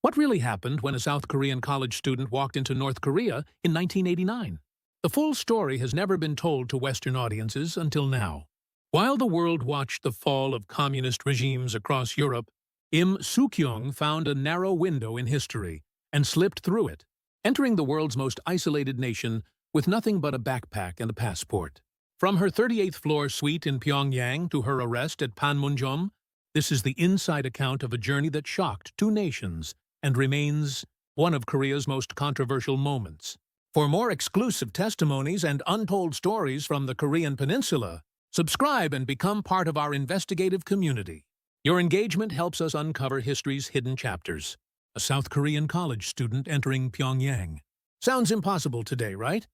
What really happened when a South Korean college student walked into North Korea in 1989? The full story has never been told to Western audiences until now. While the world watched the fall of communist regimes across Europe, Im Soo-kyung found a narrow window in history and slipped through it, entering the world's most isolated nation with nothing but a backpack and a passport. From her 38th floor suite in Pyongyang to her arrest at Panmunjom, this is the inside account of a journey that shocked two nations and remains one of Korea's most controversial moments. For more exclusive testimonies and untold stories from the Korean Peninsula, subscribe and become part of our investigative community. Your engagement helps us uncover history's hidden chapters. A South Korean college student entering Pyongyang. Sounds impossible today, right?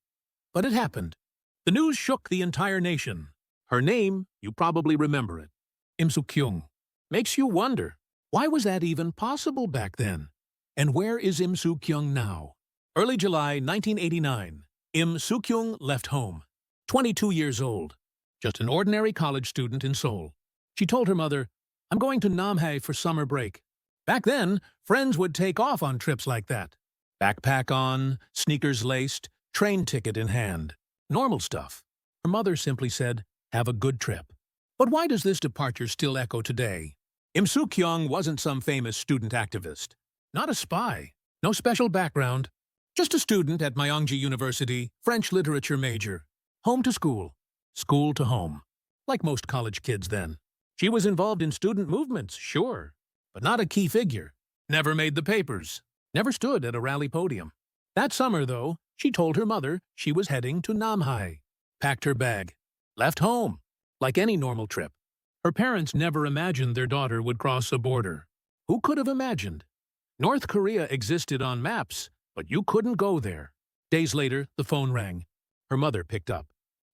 But it happened. The news shook the entire nation. Her name, you probably remember it, Im Soo-kyung. Makes you wonder, why was that even possible back then? And where is Im Soo-kyung now? Early July 1989, Im Soo-kyung left home. 22 years old. Just an ordinary college student in Seoul. She told her mother, "I'm going to Namhae for summer break." Back then, friends would take off on trips like that. Backpack on, sneakers laced, train ticket in hand. Normal stuff. Her mother simply said, "Have a good trip." But why does this departure still echo today? Im Soo-kyung wasn't some famous student activist. Not a spy. No special background. Just a student at Myeongji University, French literature major. Home to school. School to home. Like most college kids then. She was involved in student movements, sure, but not a key figure. Never made the papers. Never stood at a rally podium. That summer, though, she told her mother she was heading to Namhae. Packed her bag. Left home. Like any normal trip. Her parents never imagined their daughter would cross a border. Who could have imagined? North Korea existed on maps, but you couldn't go there. Days later, the phone rang. Her mother picked up.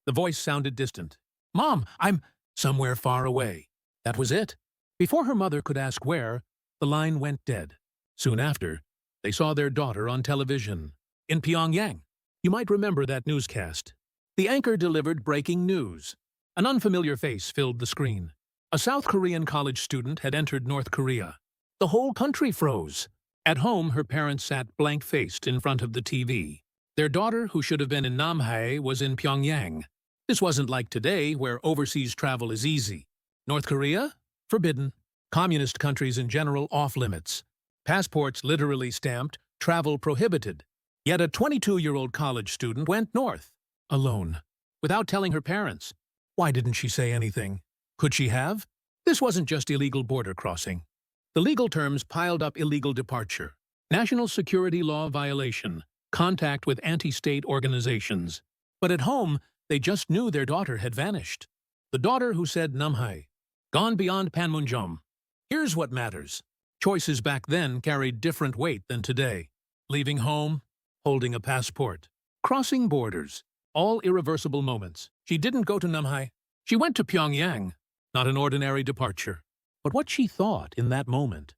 The voice sounded distant. "Mom, I'm somewhere far away." That was it. Before her mother could ask where, the line went dead. Soon after, they saw their daughter on television. In Pyongyang. You might remember that newscast. The anchor delivered breaking news. An unfamiliar face filled the screen. A South Korean college student had entered North Korea. The whole country froze. At home, her parents sat blank-faced in front of the TV. Their daughter, who should have been in Namhae, was in Pyongyang. This wasn't like today, where overseas travel is easy. North Korea? Forbidden. Communist countries in general off-limits. Passports literally stamped, travel prohibited. Yet a 22-year-old college student went north. Alone. Without telling her parents. Why didn't she say anything? Could she have? This wasn't just illegal border crossing. The legal terms piled up: illegal departure, national security law violation, contact with anti-state organizations. But at home, they just knew their daughter had vanished. The daughter who said Namhae. Gone beyond Panmunjom. Here's what matters. Choices back then carried different weight than today. Leaving home, holding a passport, crossing borders, all irreversible moments. She didn't go to Namhae. She went to Pyongyang. Not an ordinary departure. But what she thought in that moment,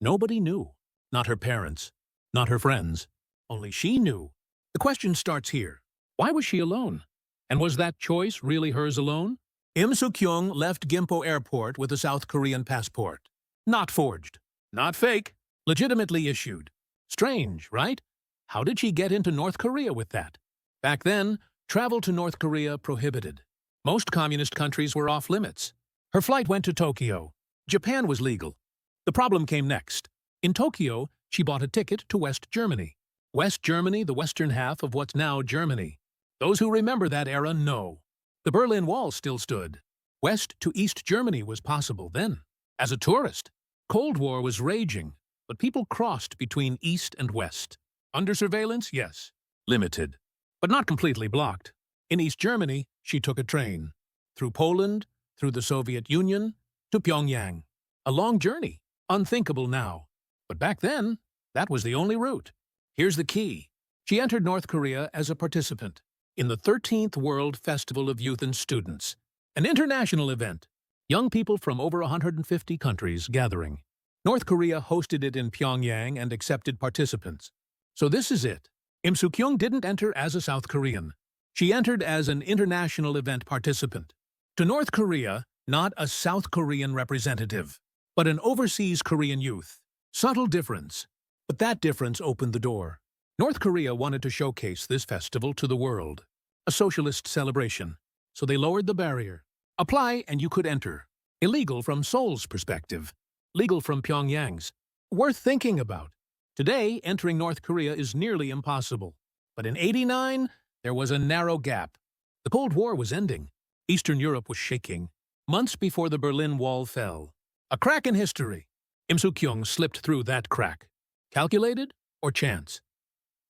nobody knew. Not her parents, not her friends. Only she knew. The question starts here. Why was she alone? And was that choice really hers alone? Im Soo-kyung left Gimpo Airport with a South Korean passport. Not forged. Not fake. Legitimately issued. Strange, right? How did she get into North Korea with that? Back then, travel to North Korea prohibited. Most communist countries were off-limits. Her flight went to Tokyo. Japan was legal. The problem came next. In Tokyo, she bought a ticket to West Germany. West Germany, the western half of what's now Germany. Those who remember that era know. The Berlin Wall still stood. West to East Germany was possible then. As a tourist, Cold War was raging, but people crossed between East and West. Under surveillance, yes. Limited. But not completely blocked. In East Germany, she took a train. Through Poland, through the Soviet Union, to Pyongyang. A long journey. Unthinkable now. But back then, that was the only route. Here's the key. She entered North Korea as a participant in the 13th World Festival of Youth and Students, an international event. Young people from over 150 countries gathering. North Korea hosted it in Pyongyang and accepted participants. So this is it. Im Soo-kyung didn't enter as a South Korean. She entered as an international event participant. To North Korea, not a South Korean representative, but an overseas Korean youth. Subtle difference. But that difference opened the door. North Korea wanted to showcase this festival to the world, a socialist celebration, so they lowered the barrier. Apply and you could enter. Illegal from Seoul's perspective, legal from Pyongyang's. Worth thinking about. Today, entering North Korea is nearly impossible. But in '89, there was a narrow gap. The Cold War was ending. Eastern Europe was shaking, months before the Berlin Wall fell. A crack in history. Im Suk-kyung slipped through that crack. Calculated or chance?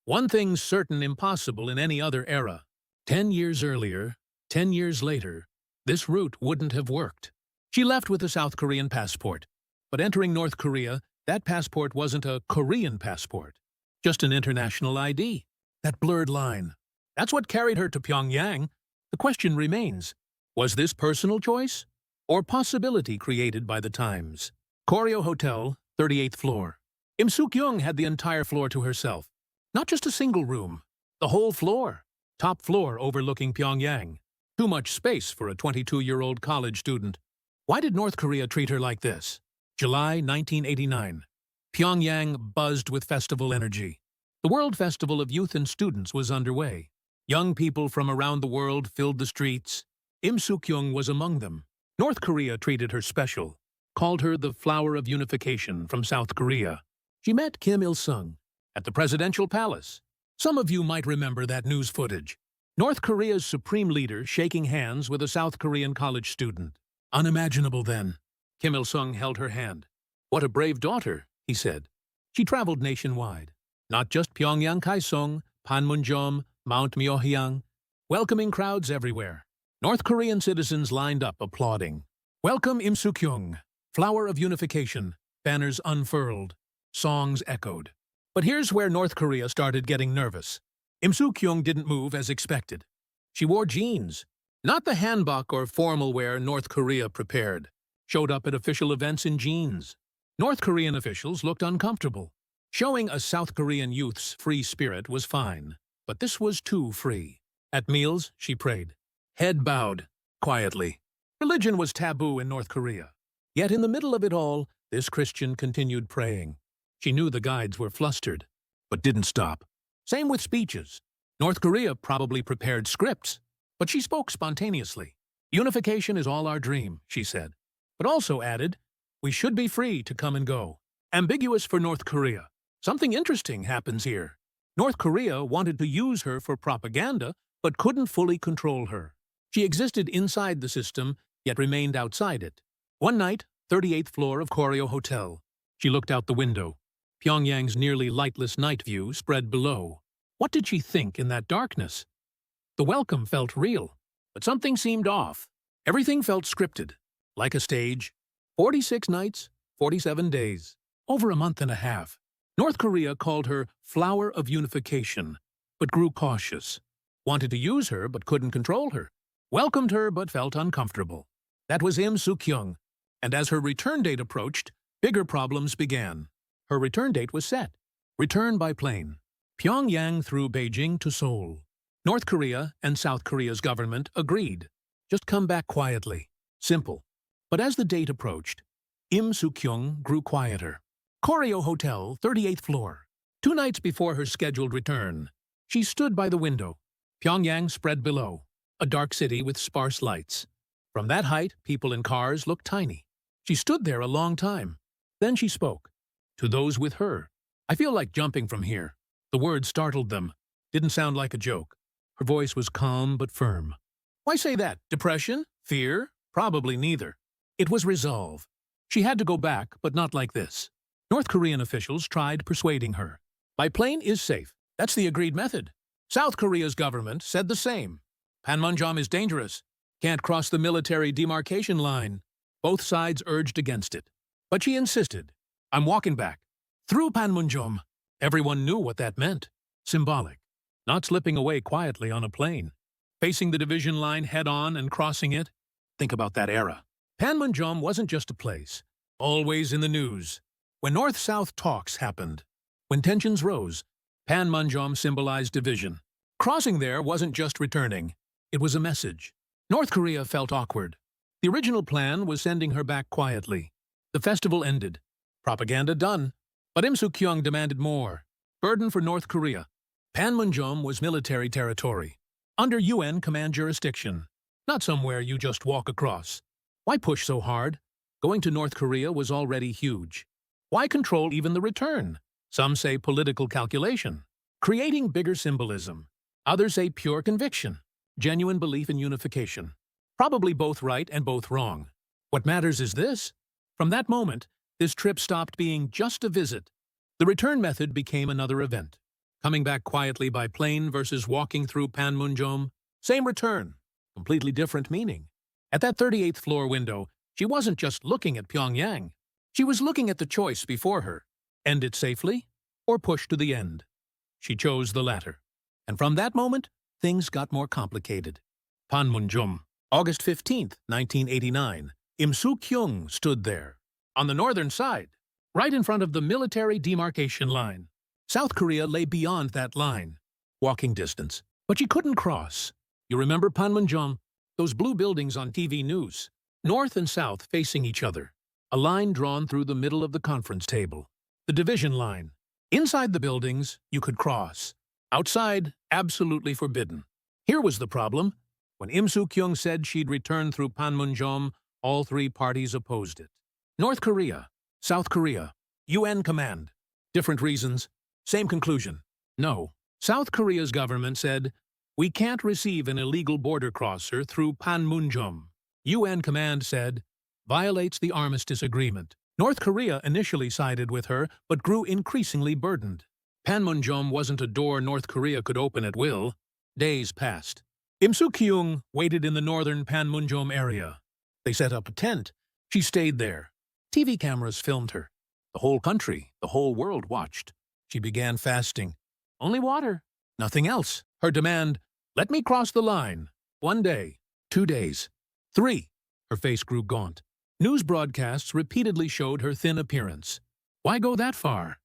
One thing's certain impossible in any other era. 10 years earlier, 10 years later, this route wouldn't have worked. She left with a South Korean passport. But entering North Korea, that passport wasn't a Korean passport, just an international ID. That blurred line. That's what carried her to Pyongyang. The question remains, was this personal choice or possibility created by the times? Koryo Hotel, 38th floor. Im Suk-kyung had the entire floor to herself. Not just a single room, the whole floor. Top floor overlooking Pyongyang. Too much space for a 22-year-old college student. Why did North Korea treat her like this? July 1989. Pyongyang buzzed with festival energy. The World Festival of Youth and Students was underway. Young people from around the world filled the streets. Im Suk-kyung was among them. North Korea treated her special, called her the flower of unification from South Korea. She met Kim Il-sung at the presidential palace. Some of you might remember that news footage. North Korea's supreme leader shaking hands with a South Korean college student. Unimaginable then. Kim Il-sung held her hand. "What a brave daughter," he said. She traveled nationwide. Not just Pyongyang Kaesong, Panmunjom, Mount Myeohyang. Welcoming crowds everywhere. North Korean citizens lined up applauding. "Welcome Im Suk-kyung, flower of unification." Banners unfurled. Songs echoed. But here's where North Korea started getting nervous. Im Suk-kyung didn't move as expected. She wore jeans. Not the hanbok or formal wear North Korea prepared. Showed up at official events in jeans. North Korean officials looked uncomfortable. Showing a South Korean youth's free spirit was fine, but this was too free. At meals, she prayed. Head bowed, quietly. Religion was taboo in North Korea. Yet in the middle of it all, this Christian continued praying. She knew the guides were flustered, but didn't stop. Same with speeches. North Korea probably prepared scripts, but she spoke spontaneously. Unification is all our dream, she said, but also added, we should be free to come and go. Ambiguous for North Korea. Something interesting happens here. North Korea wanted to use her for propaganda, but couldn't fully control her. She existed inside the system, yet remained outside it. One night, 38th floor of Koryo Hotel. She looked out the window. Pyongyang's nearly lightless night view spread below. What did she think in that darkness? The welcome felt real, but something seemed off. Everything felt scripted, like a stage. 46 nights, 47 days, over a month and a half. North Korea called her flower of unification, but grew cautious. Wanted to use her, but couldn't control her. Welcomed her, but felt uncomfortable. That was Im Suk-kyung, and as her return date approached, bigger problems began. Her return date was set. Return by plane. Pyongyang through Beijing to Seoul. North Korea and South Korea's government agreed. Just come back quietly. Simple. But as the date approached, Im Suk-kyung grew quieter. Koryo Hotel, 38th floor. 2 nights before her scheduled return, she stood by the window. Pyongyang spread below, a dark city with sparse lights. From that height, people in cars looked tiny. She stood there a long time. Then she spoke. To those with her, I feel like jumping from here. The words startled them. Didn't sound like a joke. Her voice was calm but firm. Why say that? Depression? Fear? Probably neither. It was resolve. She had to go back, but not like this. North Korean officials tried persuading her. By plane is safe. That's the agreed method. South Korea's government said the same. Panmunjom is dangerous. Can't cross the military demarcation line. Both sides urged against it. But she insisted. I'm walking back. Through Panmunjom. Everyone knew what that meant. Symbolic. Not slipping away quietly on a plane. Facing the division line head-on and crossing it. Think about that era. Panmunjom wasn't just a place. Always in the news. When North-South talks happened. When tensions rose, Panmunjom symbolized division. Crossing there wasn't just returning. It was a message. North Korea felt awkward. The original plan was sending her back quietly. The festival ended. Propaganda done. But Im Suk-kyung demanded more. Burden for North Korea. Panmunjom was military territory, under UN command jurisdiction, not somewhere you just walk across. Why push so hard? Going to North Korea was already huge. Why control even the return? Some say political calculation, creating bigger symbolism. Others say pure conviction, genuine belief in unification. Probably both right and both wrong. What matters is this. From that moment, this trip stopped being just a visit. The return method became another event. Coming back quietly by plane versus walking through Panmunjom, same return, completely different meaning. At that 38th floor window, she wasn't just looking at Pyongyang. She was looking at the choice before her. End it safely or push to the end. She chose the latter. And from that moment, things got more complicated. Panmunjom, August 15th, 1989. Im Suk-kyung stood there, on the northern side, right in front of the military demarcation line. South Korea lay beyond that line, walking distance, but she couldn't cross. You remember Panmunjom? Those blue buildings on TV news, north and south facing each other. A line drawn through the middle of the conference table. The division line. Inside the buildings, you could cross. Outside, absolutely forbidden. Here was the problem. When Im Suk-kyung said she'd return through Panmunjom, all three parties opposed it. North Korea, South Korea, UN command. Different reasons, same conclusion. No. South Korea's government said, we can't receive an illegal border crosser through Panmunjom. UN command said, violates the armistice agreement. North Korea initially sided with her, but grew increasingly burdened. Panmunjom wasn't a door North Korea could open at will. Days passed. Im Suk-kyung waited in the northern Panmunjom area. They set up a tent. She stayed there. TV cameras filmed her. The whole country, the whole world watched. She began fasting. Only water, nothing else. Her demand, let me cross the line. 1 day, 2 days, 3. Her face grew gaunt. News broadcasts repeatedly showed her thin appearance. Why go that far?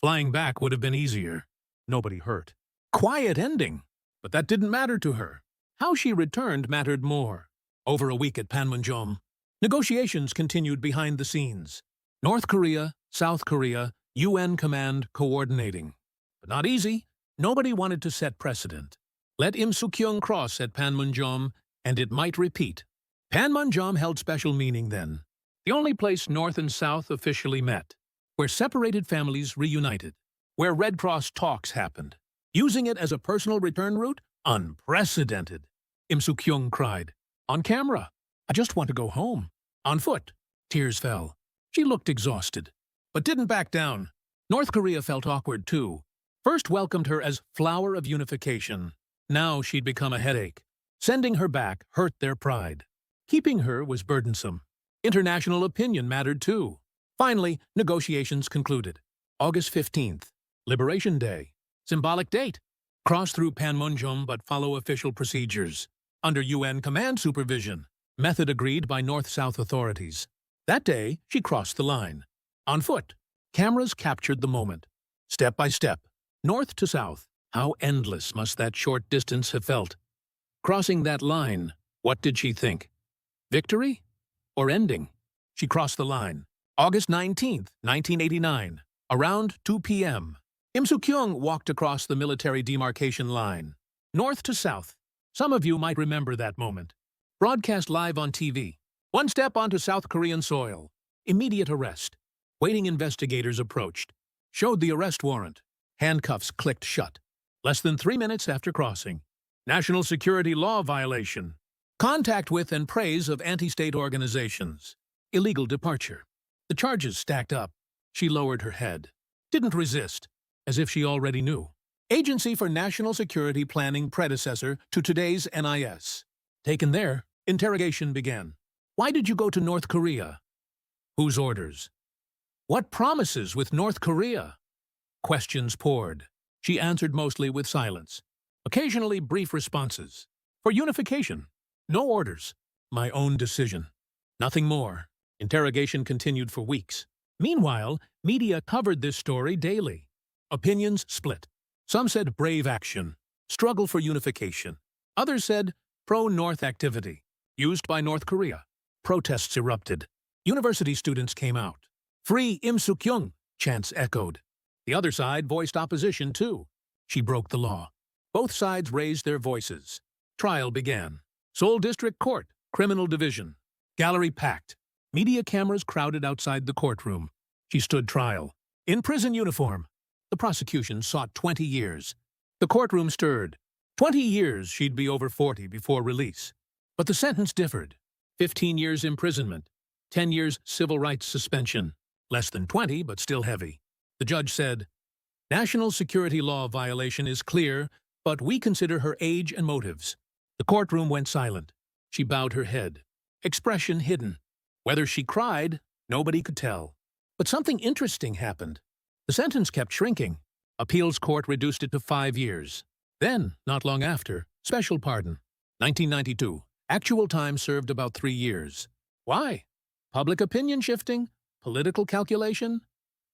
Flying back would have been easier. Nobody hurt. Quiet ending. But that didn't matter to her. How she returned mattered more. Over a week at Panmunjom, negotiations continued behind the scenes. North Korea, South Korea, UN command coordinating. But not easy. Nobody wanted to set precedent. Let Im Suk-kyung cross at Panmunjom, and it might repeat. Panmunjom held special meaning then. The only place North and South officially met. Where separated families reunited. Where Red Cross talks happened. Using it as a personal return route? Unprecedented. Im Suk-kyung cried. On camera. I just want to go home. On foot. Tears fell. She looked exhausted. But didn't back down. North Korea felt awkward too. First welcomed her as flower of unification. Now she'd become a headache. Sending her back hurt their pride. Keeping her was burdensome. International opinion mattered too. Finally, negotiations concluded. August 15th. Liberation Day. Symbolic date. Cross through Panmunjom but follow official procedures. Under UN command supervision. Method agreed by North-South authorities. That day, she crossed the line. On foot. Cameras captured the moment. Step by step. North to south. How endless must that short distance have felt? Crossing that line, what did she think? Victory? Or ending? She crossed the line. August 19th, 1989. Around 2 p.m. Im Suk-kyung walked across the military demarcation line. North to south. Some of you might remember that moment. Broadcast live on TV. One step onto South Korean soil. Immediate arrest. Waiting investigators approached. Showed the arrest warrant. Handcuffs clicked shut. Less than 3 minutes after crossing. National security law violation. Contact with and praise of anti-state organizations. Illegal departure. The charges stacked up. She lowered her head. Didn't resist, as if she already knew. Agency for National Security Planning predecessor to today's NIS. Taken there, interrogation began. Why did you go to North Korea? Whose orders? What promises with North Korea? Questions poured. She answered mostly with silence. Occasionally brief responses. For unification. No orders. My own decision. Nothing more. Interrogation continued for weeks. Meanwhile, media covered this story daily. Opinions split. Some said brave action, struggle for unification. Others said pro-North activity, used by North Korea. Protests erupted. University students came out. Free Im Suk-kyung. Chants echoed. The other side voiced opposition, too. She broke the law. Both sides raised their voices. Trial began. Seoul District Court, Criminal Division. Gallery packed. Media cameras crowded outside the courtroom. She stood trial. In prison uniform. The prosecution sought 20 years. The courtroom stirred. 20 years she'd be over 40 before release. But the sentence differed. 15 years imprisonment. 10 years civil rights suspension. Less than 20, but still heavy. The judge said, "National security law violation is clear, but we consider her age and motives." The courtroom went silent. She bowed her head. Expression hidden. Whether she cried, nobody could tell. But something interesting happened. The sentence kept shrinking. Appeals court reduced it to 5 years. Then, not long after, special pardon. 1992. Actual time served about 3 years. Why? Public opinion shifting? Political calculation?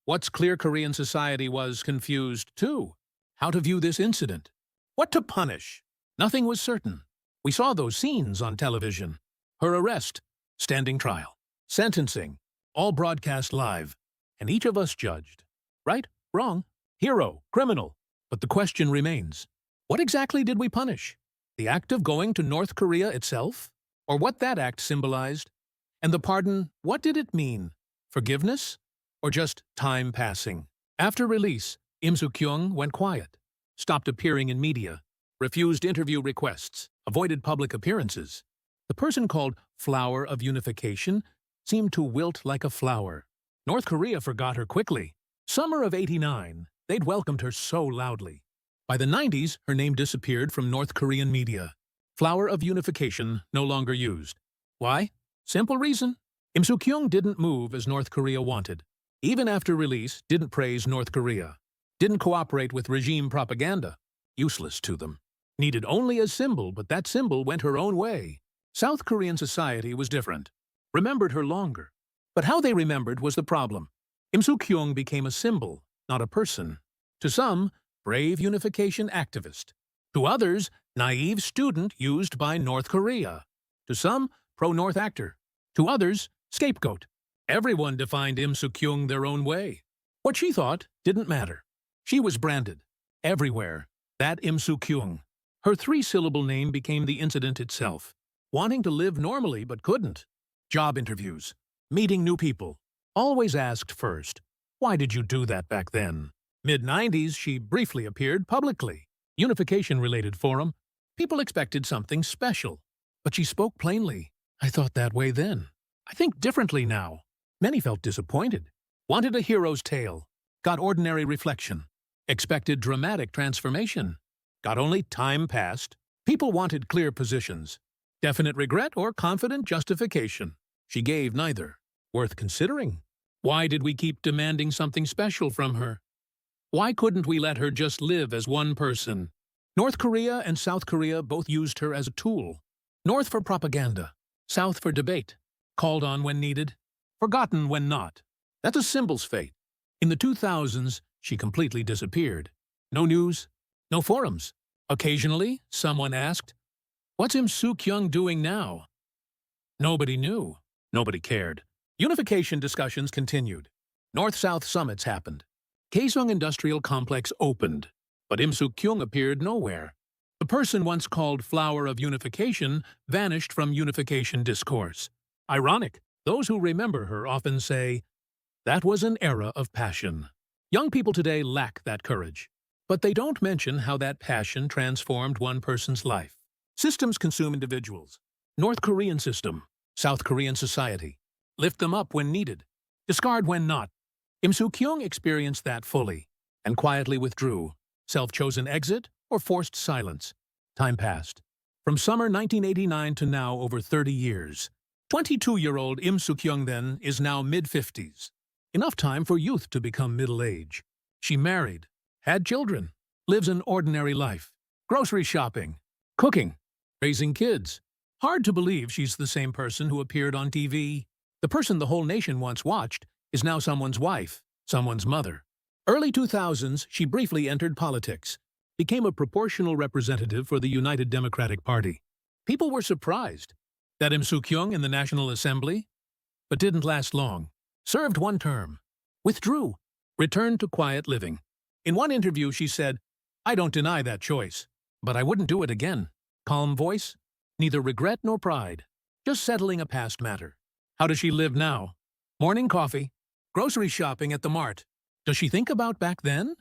What's clear Korean society was confused, too. How to view this incident? What to punish? Nothing was certain. We saw those scenes on television. Her arrest, standing trial, sentencing, all broadcast live, and each of us judged. Right? Wrong? Hero? Criminal? But the question remains, what exactly did we punish? The act of going to North Korea itself? Or what that act symbolized? And the pardon, what did it mean? Forgiveness? Or just time passing? After release, Im Soo-kyung went quiet, stopped appearing in media, refused interview requests, avoided public appearances. The person called Flower of Unification seemed to wilt like a flower. North Korea forgot her quickly. Summer of '89, they'd welcomed her so loudly. By the '90s, her name disappeared from North Korean media. Flower of Unification no longer used. Why? Simple reason. Im Soo-kyung didn't move as North Korea wanted. Even after release, didn't praise North Korea. Didn't cooperate with regime propaganda. Useless to them. Needed only a symbol, but that symbol went her own way. South Korean society was different. Remembered her longer. But how they remembered was the problem. Im Soo-kyung became a symbol, not a person. To some, brave unification activist. To others, naive student used by North Korea. To some, pro-North actor. To others, scapegoat. Everyone defined Im Soo-kyung their own way. What she thought didn't matter. She was branded. Everywhere. That Im Soo-kyung. Her 3-syllable name became the incident itself. Wanting to live normally but couldn't. Job interviews. Meeting new people. Always asked first, why did you do that back then? Mid-90s, she briefly appeared publicly. Unification-related forum. People expected something special. But she spoke plainly. I thought that way then. I think differently now. Many felt disappointed. Wanted a hero's tale. Got ordinary reflection. Expected dramatic transformation. Got only time passed. People wanted clear positions. Definite regret or confident justification. She gave neither. Worth considering. Why did we keep demanding something special from her? Why couldn't we let her just live as one person? North Korea and South Korea both used her as a tool. North for propaganda. South for debate. Called on when needed. Forgotten when not. That's a symbol's fate. In the 2000s, she completely disappeared. No news. No forums. Occasionally, someone asked, "What's Im Soo-kyung doing now?" Nobody knew. Nobody cared. Unification discussions continued. North-South summits happened. Kaesong Industrial Complex opened. But Im Soo-kyung appeared nowhere. The person once called Flower of Unification vanished from unification discourse. Ironic, those who remember her often say, that was an era of passion. Young people today lack that courage. But they don't mention how that passion transformed one person's life. Systems consume individuals. North Korean system, South Korean society. Lift them up when needed. Discard when not. Im Soo-kyung experienced that fully and quietly withdrew. Self-chosen exit or forced silence. Time passed. From summer 1989 to now, over 30 years. 22-year-old Im Soo-kyung then is now mid-50s. Enough time for youth to become middle age. She married, had children, lives an ordinary life. Grocery shopping, cooking, raising kids. Hard to believe she's the same person who appeared on TV. The person the whole nation once watched is now someone's wife, someone's mother. Early 2000s, she briefly entered politics. Became a proportional representative for the United Democratic Party. People were surprised that Im Soo-kyung in the National Assembly, but didn't last long. Served one term. Withdrew. returned to quiet living. In one interview, she said, "I don't deny that choice, but I wouldn't do it again." Calm voice, neither regret nor pride, just settling a past matter. How does she live now? Morning coffee, grocery shopping at the mart. Does she think about back then?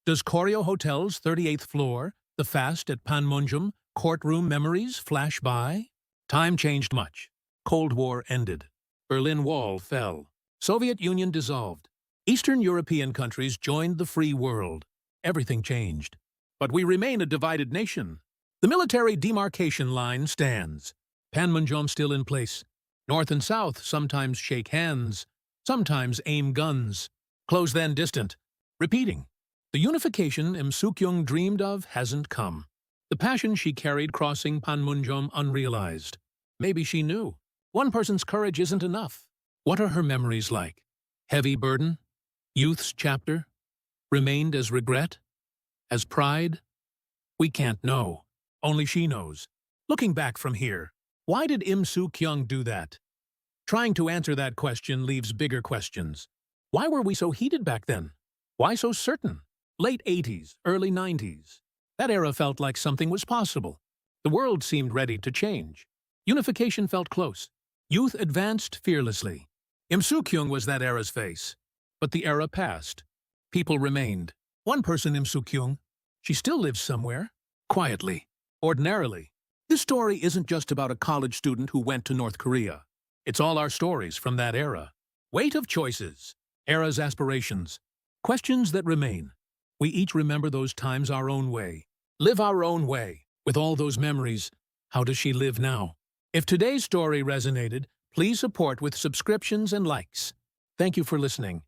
Does Corio Hotel's 38th floor, the fast at Panmunjom, courtroom memories flash by? Time changed much. Cold War ended. Berlin Wall fell. Soviet Union dissolved. Eastern European countries joined the free world. Everything changed. But we remain a divided nation. The military demarcation line stands. Panmunjom still in place. North and South sometimes shake hands, sometimes aim guns. Close then distant. Repeating. The unification Im Suk-yung dreamed of hasn't come. The passion she carried crossing Panmunjom unrealized. Maybe she knew. One person's courage isn't enough. What are her memories like? Heavy burden? Youth's chapter? Remained as regret? As pride? We can't know. Only she knows. Looking back from here, why did Im Suk-yung do that? Trying to answer that question leaves bigger questions. Why were we so heated back then? Why so certain? Late 80s, early 90s. That era felt like something was possible. The world seemed ready to change. Unification felt close. Youth advanced fearlessly. Im Suk-yung was that era's face. But the era passed. People remained. One person, Im Suk-yung. She still lives somewhere. Quietly. Ordinarily. This story isn't just about a college student who went to North Korea. It's all our stories from that era. Weight of choices. Era's aspirations. Questions that remain. We each remember those times our own way. Live our own way. With all those memories, how does she live now? If today's story resonated, please support with subscriptions and likes. Thank you for listening.